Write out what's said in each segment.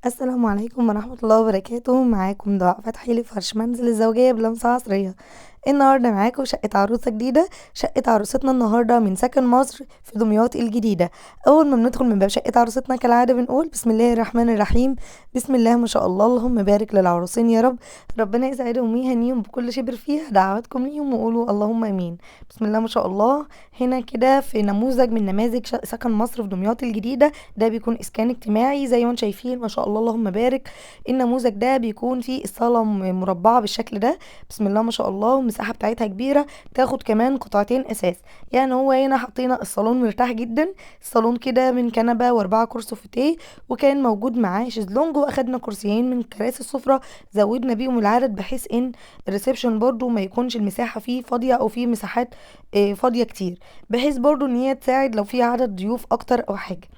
السلام عليكم ورحمة الله وبركاته. معاكم دعاء فتحي لفرش منزل الزوجية بلمسة عصرية. النهاردة معاكم شقة عروسة جديدة. شقة عروستنا النهاردة من سكن مصر في دمياط الجديدة. أول ما بندخل من باب شقة عروستنا كالعادة بنقول بسم الله الرحمن الرحيم. بسم الله ما شاء الله، اللهم بارك للعروسين يا رب. ربنا يسعدهم ويهنيهم بكل شبر فيها. دعواتكم ليهم وقولوا اللهم امين. بسم الله ما شاء الله. هنا كده في نموذج من نماذج سكن مصر في دمياط الجديدة. ده بيكون اسكان اجتماعي زي ما انتم شايفين ما شاء الله اللهم بارك. النموذج ده بيكون فيه الصالة مربعة بالشكل ده. بسم الله ما شاء الله، المساحة بتاعتها كبيرة، تاخد كمان قطعتين اساس. يعني هو هنا حطينا الصالون مرتاح جدا. الصالون كده من كنبة واربعة كرسي فوتيه، وكان موجود معاه شезлونج، واخدنا كرسيين من كراسي السفرة زودنا بيهم العدد بحيث ان الريسبشن برضو ما يكونش المساحة فيه فاضية او فيه مساحات فاضية كتير، بحيث برضو ان هي تساعد لو في عدد ضيوف اكتر او حاجة.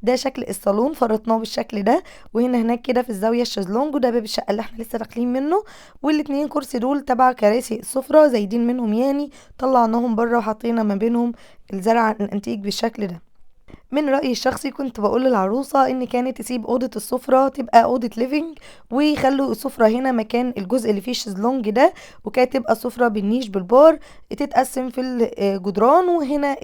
ده شكل الصالون فرطناه بالشكل ده. وهنا هناك كده في الزاويه الشезлونج، وده باب الشقه اللي احنا لسه داخلين منه. والاتنين كرسي دول تبع كراسي السفره زايدين منهم، يعني طلعناهم بره وحطينا ما بينهم الزرع الانتيك بالشكل ده. من رأيي الشخصي كنت بقول للعروسة ان كانت تسيب أوضة السفرة تبقى أوضة ليفينج، ويخلوا السفرة هنا مكان الجزء اللي فيه الشезлونج ده، وكانت تبقى السفرة بالنيش بالبار تتقسم في الجدران، وهنا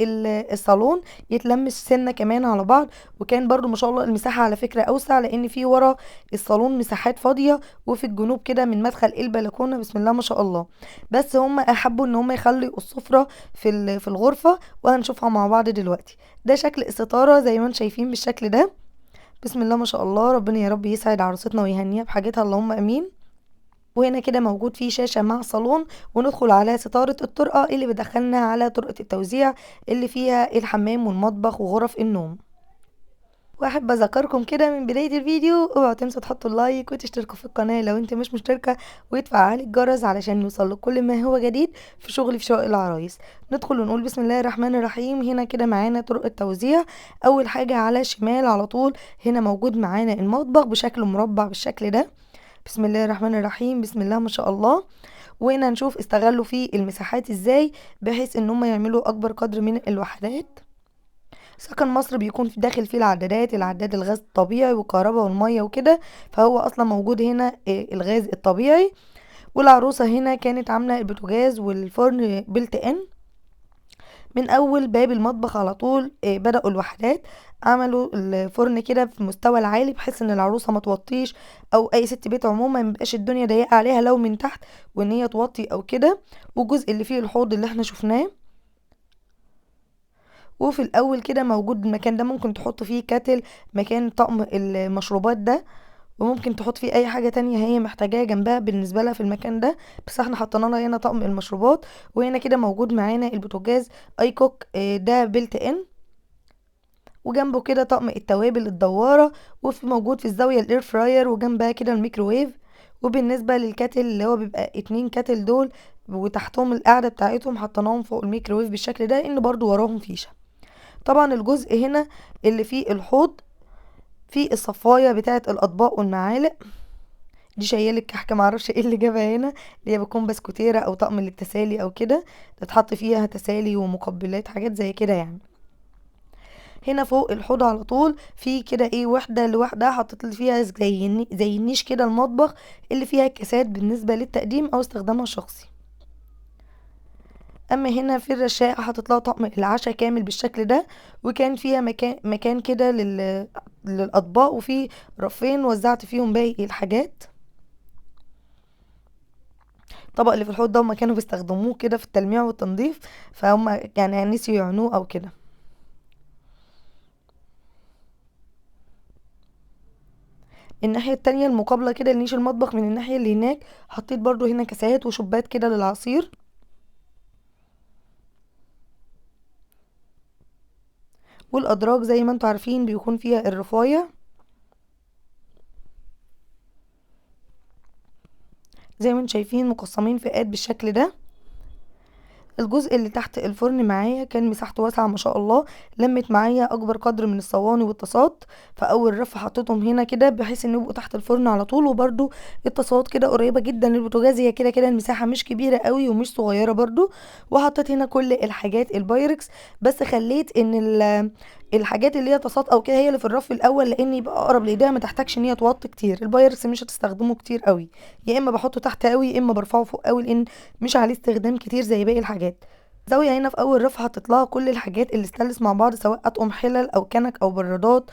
الصالون يتلم سنة كمان على بعض. وكان برضو ما شاء الله المساحة على فكرة أوسع، لأن في ورا الصالون مساحات فاضية، وفي الجنوب كده من مدخل البلكونة بسم الله ما شاء الله. بس هم أحبوا ان هم يخلوا السفرة في الغرفة، وهنشوفها مع بعض دلوقتي. ده شكل الستارة زي ما انتم شايفين بالشكل ده. بسم الله ما شاء الله، ربنا يا رب يسعد عروستنا ويهنيها بحاجتها اللهم امين. وهنا كده موجود فيه شاشة مع صالون، وندخل على ستارة الطرقة اللي بدخلنا على طرقة التوزيع اللي فيها الحمام والمطبخ وغرف النوم. واحب اذكركم كده من بداية الفيديو اوعوا تنسوا تحطوا اللايك وتشتركوا في القناة لو انت مش مشتركة، وتفعلوا الجرس علشان يوصلك كل ما هو جديد في شغل في شقق العرايس. ندخل ونقول بسم الله الرحمن الرحيم. هنا كده معانا طرق التوزيع. اول حاجة على الشمال على طول هنا موجود معانا المطبخ بشكل مربع بالشكل ده. بسم الله الرحمن الرحيم، بسم الله ما شاء الله. وهنا نشوف استغلوا فيه المساحات ازاي بحيث ان هم يعملوا اكبر قدر من الوحدات. سكن مصر بيكون في داخل فيه العدادات، العداد الغاز الطبيعي والكهرباء والمية وكده، فهو اصلا موجود هنا الغاز الطبيعي. والعروسة هنا كانت عاملة البوتاجاز والفرن بلت ان. من اول باب المطبخ على طول بدأوا الوحدات، عملوا الفرن كده في المستوى العالي بحيث ان العروسة ما توطيش، او اي ست بيت عموما ما يبقاش الدنيا ضيقة عليها لو من تحت وان هي توطي او كده. والجزء اللي فيه الحوض اللي احنا شفناه. وفي الاول كده موجود المكان ده ممكن تحط فيه كاتل مكان طقم المشروبات ده، وممكن تحط فيه اي حاجة تانية هي محتاجاها جنبها بالنسبة لها في المكان ده، بس احنا حطينا لها هنا طقم المشروبات. وهنا كده موجود معانا البوتاجاز اي كوك ده بيلت ان، وجنبه كده طقم التوابل الدوارة. وفي موجود في الزاوية الاير فراير، وجنبها كده الميكروويف. وبالنسبة للكاتل اللي هو بيبقى 2 كاتل دول، وتحتهم القاعدة بتاعتهم حطيناهم فوق الميكروويف بالشكل ده، ان برضو وراهم فيشة. طبعا الجزء هنا اللي فيه الحوض فيه الصفايه بتاعه الاطباق والمعالق. دي شايله الكحك معرفش ايه اللي جابها هنا، اللي هي بتكون بسكوتيره او طقم للتسالي او كده، تتحط فيها تسالي ومقبلات حاجات زي كده يعني. هنا فوق الحوض على طول في كده ايه وحده لوحدها حطيت لي فيها زي النيش كده المطبخ اللي فيها الكاسات بالنسبه للتقديم او استخدامها الشخصي. اما هنا في الرشاقة حاطط لها طقم العشاء كامل بالشكل ده، وكان فيها مكان كده للاطباق، وفي رفين وزعت فيهم باقي الحاجات. الطبق اللي في الحوض ده هما كانوا بيستخدموه كده في التلميع والتنظيف، فهم يعني نسيوا يعنوه او كده. الناحية التانية المقابلة كده لنيش المطبخ من الناحية اللي هناك حطيت برضو هنا كاسات وشوبات كده للعصير. والادراج زي ما انتوا عارفين بيكون فيها الرفاية زي ما انتم شايفين مقسمين فئات بالشكل ده. الجزء اللي تحت الفرن معايا كان مساحته واسعة ما شاء الله، لمت معايا اكبر قدر من الصواني والطاسات. فاول رف حطيتهم هنا كده بحيث ان يبقوا تحت الفرن على طول، وبرده الطاسات كده قريبة جدا للبوتاجاز، هي كده كده المساحة مش كبيرة قوي ومش صغيرة برضو. وحطيت هنا كل الحاجات البايركس، بس خليت ان الحاجات اللي هي طاسات او كده هي اللي في الرف الاول، لان يبقى اقرب لايديها ما تحتاجش ان هي توطي كتير. البايركس مش هتستخدمه كتير قوي، يا اما بحطه تحت قوي يا اما برفعه فوق قوي، لان مش عليه استخدام كتير زي باقي الحاجات. زاويه هنا في اول رف حطيت لها كل الحاجات اللي استانلس مع بعض، سواء اطقم حلل او كنك او برادات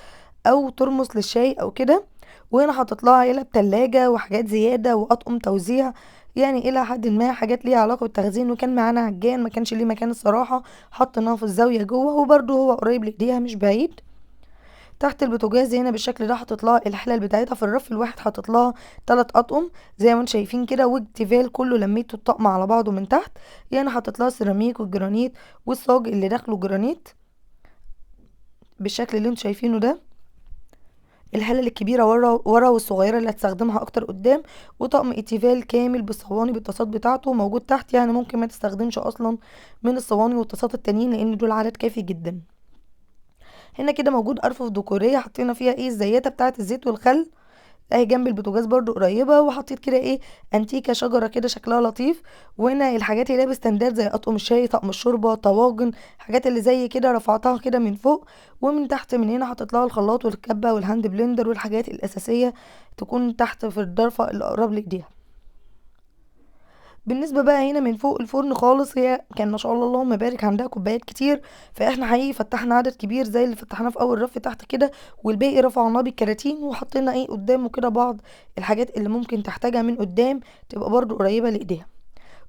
او ترمس للشاي او كده. وهنا حطيت لها علب تلاجة وحاجات زياده واطقم توزيع، يعني الى حد ما حاجات ليها علاقه بالتخزين. وكان معانا عجان ما كانش ليه مكان الصراحه، حطيناه في الزاويه جوه، وبرده هو قريب لايديها مش بعيد. تحت البوتاجاز هنا بالشكل ده حطيت لها الحلل بتاعتها، في الرف الواحد حطيت لها 3 اطقم زي ما انتم شايفين كده، والتيفال كله لميته الطقم على بعضه من تحت. يعني حطيت لها سيراميك والجرانيت والصاج اللي داخله جرانيت بالشكل اللي انتم شايفينه ده. الحلل الكبيره ورا والصغيره اللي هتستخدمها اكتر قدام. وطقم ايتيفال كامل بالصواني بالطاسات بتاعته موجود تحت، يعني ممكن ما تستخدمش اصلا من الصواني والطاسات التانيين لان دول عدد كافي جدا. هنا كده موجود ارفف ديكوريه حطينا فيها ايه الزياده بتاعه الزيت والخل اهي جنب البوتاجاز برضو قريبه. وحطيت كده ايه انتيكه شجره كده شكلها لطيف. وهنا الحاجات اللي هي بستندات زي اطقم الشاي طقم الشوربه طواجن حاجات اللي زي كده رفعتها كده من فوق. ومن تحت من هنا حطيت لها الخلاط والكبه والهاند بلندر والحاجات الاساسيه تكون تحت في الضرفه اللي قرب لايديها. بالنسبه بقى هنا من فوق الفرن خالص، هي كان ما شاء الله اللهم بارك عندها كوبايات كتير، فاحنا حقيقي فتحنا عدد كبير زي اللي فتحناه في اول رف تحت كده، والباقي رفعناه بالكراتين وحطينا ايه قدامه كده بعض الحاجات اللي ممكن تحتاجها من قدام تبقى برضو قريبه لايديها.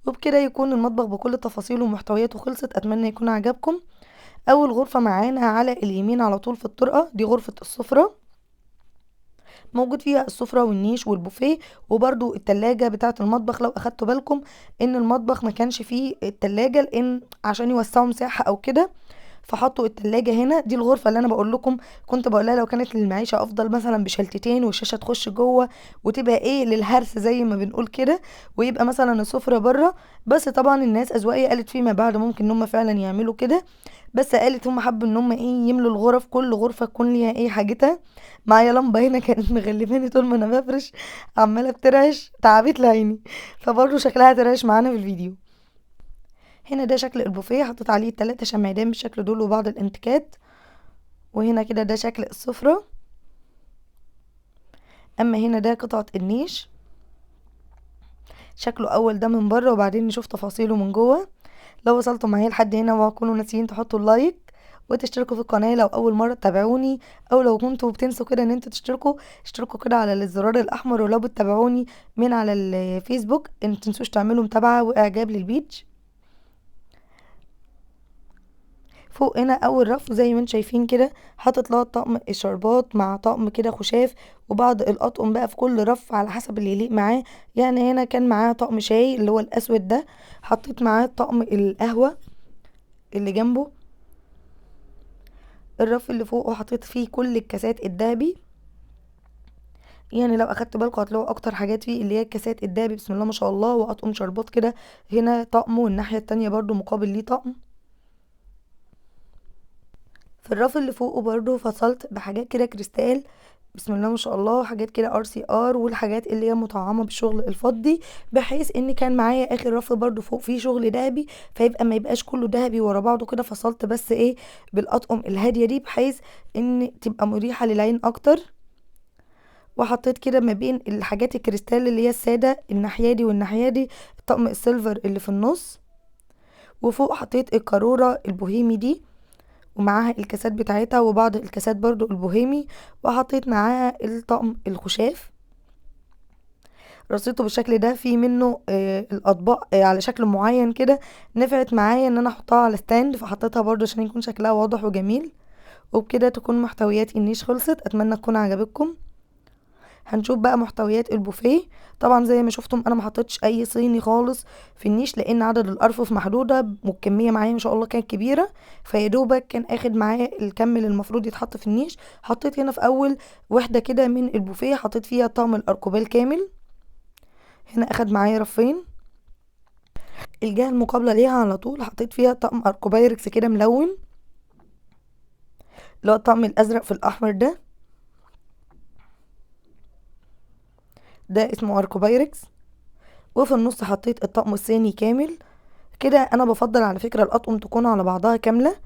وبكده يكون المطبخ بكل تفاصيله ومحتوياته خلصت. اتمنى يكون عجبكم. اول غرفه معانا على اليمين على طول في الطرقه دي غرفه السفره، موجود فيها السفرة والنيش والبوفيه وبرضو التلاجة بتاعة المطبخ. لو اخدتوا بالكم ان المطبخ ما كانش فيه التلاجة لان عشان يوسعوا مساحة او كده فحطوا التلاجة هنا. دي الغرفة اللي انا بقول لكم كنت بقولها لو كانت للمعيشة افضل مثلا بشلتتين والشاشة تخش جوه وتبقى ايه للهرس زي ما بنقول كده، ويبقى مثلا السفرة بره. بس طبعا الناس اذواقية قالت فيما بعد ممكن ان هم فعلا يعملوا كده، بس قالت هم حبوا ان هم ايه يملوا الغرف كل غرفة تكون ليها ايه حاجتها. معايا لمبة هنا كانت مغلفاني طول ما انا بفرش عمالة بترعش تعبت لعيني، فبرضه شكلها ترعش معانا في الفيديو. هنا ده شكل البوفيه حطيت عليه 3 شمعدان بالشكل دول وبعض الانتيكات. وهنا كده ده شكل السفرة. اما هنا ده قطعة النيش شكله اول ده من بره وبعدين نشوف تفاصيله من جوه. لو وصلتوا معايا لحد هنا وهكونوا ناسيين تحطوا اللايك وتشتركوا في القناة لو اول مرة تتابعوني، او لو كنتوا بتنسوا كده ان انتوا تشتركوا اشتركوا كده على الزرار الاحمر. ولو بتتابعوني من على الفيسبوك ان تنسوش تعملوا متابعة واعجاب للبيج. فوق هنا اول رف زي ما انتم شايفين كده حاطط لها طقم الشربات مع طقم كده خشاف وبعض الاطقم بقى في كل رف على حسب اللي يليق معاه. يعني هنا كان معاه طقم شاي اللي هو الاسود ده، حطيت معاه طقم القهوة اللي جنبه. الرف اللي فوق وحطيت فيه كل الكاسات الدهبي، يعني لو اخدت بالكم هتلاقوا اكتر حاجات فيه اللي هي الكاسات الدهبي بسم الله ما شاء الله واطقم شربات كده. هنا طقم والناحية التانية برضو مقابل ليه طقم. في الرف اللي فوقه برضو فصلت بحاجات كده كريستال بسم الله ما شاء الله، حاجات كده RCR والحاجات اللي هي مطعمه بالشغل الفضي، بحيث ان كان معايا اخر رف برضو فوق فيه شغل دهبي فيبقى ما يبقاش كله دهبي ورا بعضه كده. فصلت بس ايه بالاطقم الهاديه دي بحيث ان تبقى مريحه للعين اكتر. وحطيت كده ما بين الحاجات الكريستال اللي هي الساده الناحيه دي والناحيه دي طقم السيلفر اللي في النص. وفوق حطيت القاروره البوهيمي دي ومعاها الكاسات بتاعتها وبعض الكاسات برضو البوهيمي. وحطيت معاها الطقم الخشاف رصيته بالشكل ده. في منه الاطباق على شكل معين كده نفعت معايا ان انا احطها على ستاند فحطيتها برضو عشان يكون شكلها واضح وجميل. وبكده تكون محتويات النيش خلصت. اتمنى تكون عجبتكم. هنشوف بقى محتويات البوفيه. طبعا زي ما شفتم انا ما حطيتش اي صيني خالص في النيش لان عدد الارفف محدوده والكميه معايا ما شاء الله كانت كبيره، فيدوبك كان اخد معايا الكم اللي المفروض يتحط في النيش. حطيت هنا في اول وحده كده من البوفيه حطيت فيها طقم الاركوبال كامل، هنا اخد معايا رفين. الجهه المقابله ليها على طول حطيت فيها طقم اركوبايركس كده ملون اللي هو الطقم الازرق في الاحمر ده اسمه اركوبايركس. وفي النص حطيت الطقم الثاني كامل كده. انا بفضل على فكرة الاطقم تكون على بعضها كاملة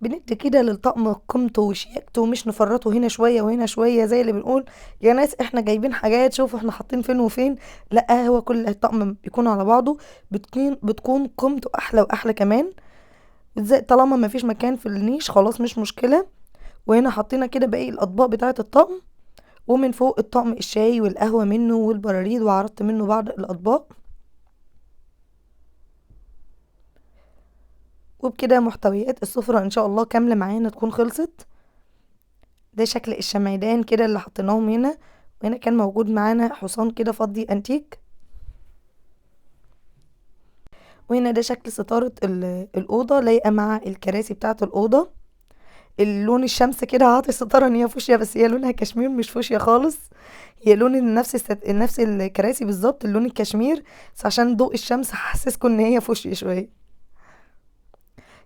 بندي كده للطقم قيمته وشياكته، ومش نفرطه هنا شوية وهنا شوية زي اللي بنقول يا ناس احنا جايبين حاجات شوفوا احنا حاطين فين وفين. لا، هو كل الطقم بيكون على بعضه بتكون قيمته احلى واحلى كمان. زي طالما ما فيش مكان في النيش خلاص مش مشكلة. وهنا حطينا كده باقي الاطباق بتاعة الطقم، ومن فوق الطقم الشاي والقهوة منه والبراريد، وعرضت منه بعض الاطباق. وبكده محتويات السفرة ان شاء الله كاملة معانا تكون خلصت. ده شكل الشمعدان كده اللي حطيناهم هنا. وهنا كان موجود معانا حصان كده فضي انتيك. وهنا ده شكل ستارة الأوضة لايقة مع الكراسي بتاعة الأوضة. اللون الشمس كده عاطي الستارة ان هي فوشيا، بس هي لونها كشمير مش فوشيا خالص. هي لون نفس الكراسي بالظبط اللون الكشمير، بس عشان ضوء الشمس حسسكم ان هي فوشيا شوية.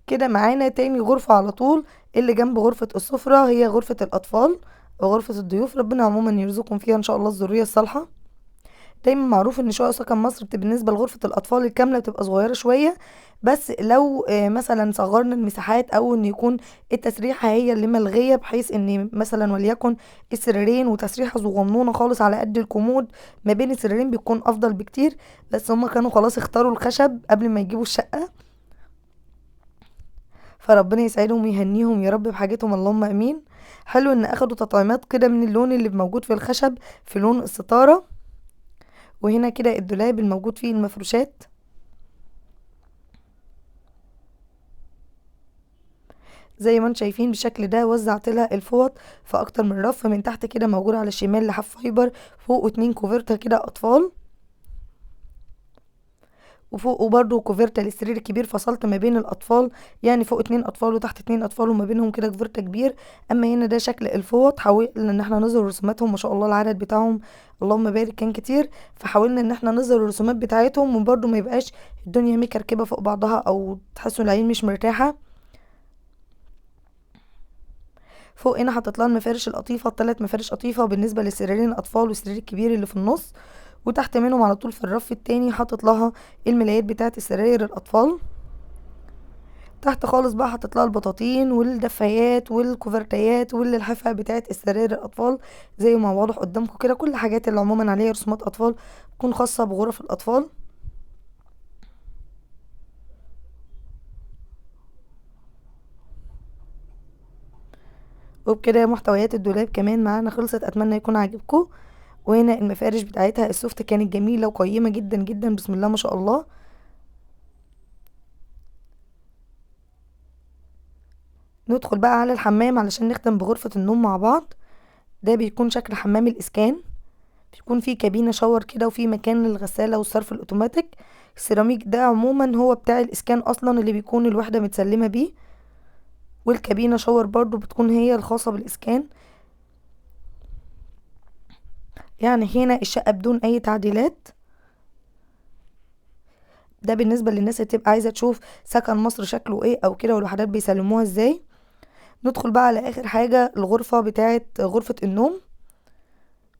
كده معانا تاني غرفة على طول اللي جنب غرفة السفرة، هي غرفة الأطفال أو غرفة الضيوف. ربنا عموما يرزقكم فيها إن شاء الله الذرية الصالحة. دايما معروف ان شقق سكن مصر بالنسبة لغرفة الأطفال الكاملة بتبقى صغيرة شوية. بس لو مثلا صغرنا المساحات أو ان يكون التسريحة هي اللي ملغية، بحيث ان مثلا وليكن السريرين وتسريحة صغنونة خالص على قد الكومود ما بين السريرين بيكون أفضل بكتير. بس هما كانوا خلاص اختاروا الخشب قبل ما يجيبوا الشقة، فربنا يسعدهم ويهنيهم يا رب بحاجتهم اللهم امين. حلو ان اخدوا تطعيمات كده من اللون اللي موجود في الخشب في لون الستارة. وهنا كده الدولاب الموجود فيه المفروشات. زي ما انتم شايفين بالشكل ده وزعت لها الفوط في اكتر من رف. من تحت كده موجود على الشمال لحاف فايبر، فوق 2 كوفرتا كده اطفال، وفوق برضه كوفرتا للسرير الكبير. فصلت ما بين الاطفال، يعني فوق 2 اطفال وتحت 2 اطفال وما بينهم كده كوفرتا كبير. اما هنا ده شكل الفوط، حاولنا ان احنا نظهر رسوماتهم ما شاء الله العدد بتاعهم اللهم بارك كان كتير، فحاولنا ان احنا نظهر الرسومات بتاعتهم وبرضه ما يبقاش الدنيا مكركبه فوق بعضها او تحسوا العين مش مرتاحه. فوق هنا حطيت لها المفارش القطيفه، ال3 مفارش قطيفه بالنسبه للسريرين الاطفال والسرير الكبير اللي في النص. وتحت منهم على طول في الرف التاني حطيت لها الملايات بتاعه السراير الاطفال. تحت خالص بقى حطيت لها البطاطين والدفايات والكوفرتيات واللحافه بتاعه السراير الاطفال. زي ما واضح قدامكم كده كل حاجات اللي عموما عليها رسومات اطفال تكون خاصه بغرف الاطفال. وبكده محتويات الدولاب كمان معانا خلصت، اتمنى يكون عاجبكم. وهنا المفارش بتاعتها السوفت كانت جميله وقيمه جدا جدا بسم الله ما شاء الله. ندخل بقى على الحمام علشان نختم بغرفه النوم مع بعض. ده بيكون شكل حمام الاسكان، بيكون فيه كابينة شاور كده وفيه مكان للغسالة والصرف الأوتوماتيك. السيراميك ده عموما هو بتاع الإسكان أصلا اللي بيكون الوحدة متسلمة بيه. والكابينة شاور برضو بتكون هي الخاصة بالإسكان. يعني هنا الشقة بدون أي تعديلات. ده بالنسبة للناس اللي تبقى عايزة تشوف سكن مصر شكله ايه أو كده والوحدات بيسلموها ازاي. ندخل بقى على آخر حاجة الغرفة بتاعت غرفة النوم.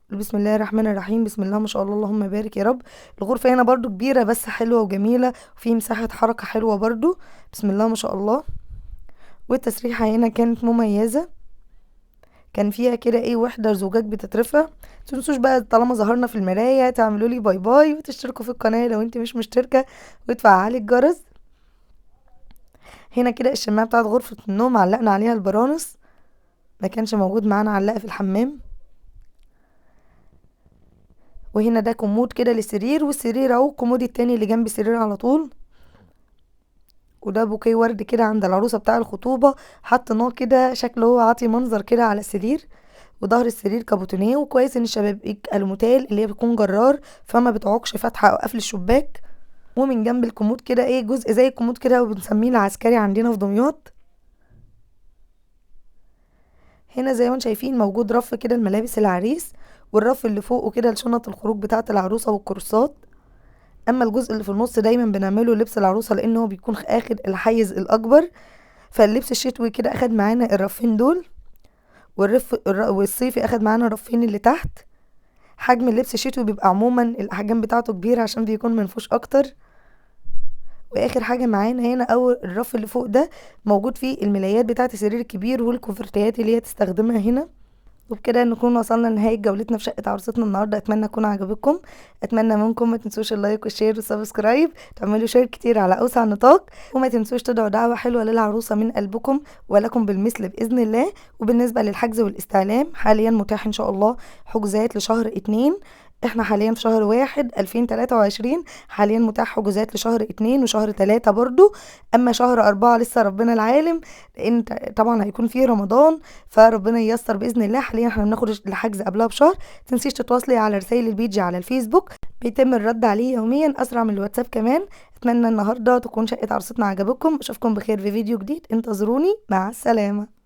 بسم الله الرحمن الرحيم، بسم الله ما شاء الله اللهم بارك يا رب. الغرفة هنا برضو كبيرة بس حلوة وجميلة وفي مساحة حركة حلوة برضو بسم الله ما شاء الله. والتسريحة هنا كانت مميزة، كان فيها كده ايه وحدة زجاج بتترفع. متنسوش بقى طالما ظهرنا في المراية تعملوا لي باي باي وتشتركوا في القناة لو انت مش مشتركة وتفعلي الجرس. هنا كده الشماعة بتاعت غرفة النوم علقنا عليها البرانس، ما كانش موجود معانا علقة في الحمام. وهنا ده كومود كده للسرير، والسرير اهو الكومود التاني اللي جنب السرير على طول. وده بوكيه ورد كده عند العروسة بتاع الخطوبة، حطيناه كده شكله هو عاطي منظر كده على السرير. وظهر السرير كابوتونيه، وكويس ان الشبابيك الموتيل اللي هي بتكون جرار فما بتعوقش فتحة او قفل الشباك. ومن جنب الكومود كده ايه جزء زي الكومود كده وبنسميه العسكري عندنا في دمياط. هنا زي ما انتم شايفين موجود رف كده الملابس العريس، والرف اللي فوقه كده لشنط الخروج بتاعة العروسة والكورسات. اما الجزء اللي في النص دايما بنعمله لبس العروسة لانه هو بيكون اخد الحيز الاكبر. فاللبس الشتوي كده اخد معانا الرفين دول، والصيفي اخد معانا الرفين اللي تحت. حجم اللبس الشتوي بيبقى عموما الاحجام بتاعته كبيرة عشان بيكون منفوش اكتر. واخر حاجه معانا هنا اول الرف اللي فوق ده موجود فيه الملايات بتاعه السرير الكبير والكوفرتيات اللي هي تستخدمها هنا. وبكده نكون وصلنا لنهاية جولتنا في شقة عروستنا النهاردة. اتمنى يكون عجبكم، اتمنى منكم ما تنسوش اللايك والشير والسبسكرايب، تعملوا شير كتير على اوسع نطاق، وما تنسوش تدعوا دعوة حلوة للعروسة من قلبكم ولكم بالمثل بإذن الله. وبالنسبة للحجز والاستعلام حاليا متاح ان شاء الله حجوزات لشهر 2. احنا حاليا في شهر 1 2023، حاليا متاح حجوزات لشهر 2 وشهر 3 برضو. اما شهر 4 لسه ربنا العالم، لان طبعا هيكون فيه رمضان، فربنا ييسر باذن الله. حاليا احنا بناخد الحجز قبلها بشهر. متنسيش تتواصلي على رسائل البيج على الفيسبوك، بيتم الرد عليه يوميا اسرع من الواتساب كمان. اتمنى النهارده تكون شقه عروستنا عجبكم، اشوفكم بخير في فيديو جديد، انتظروني، مع السلامه.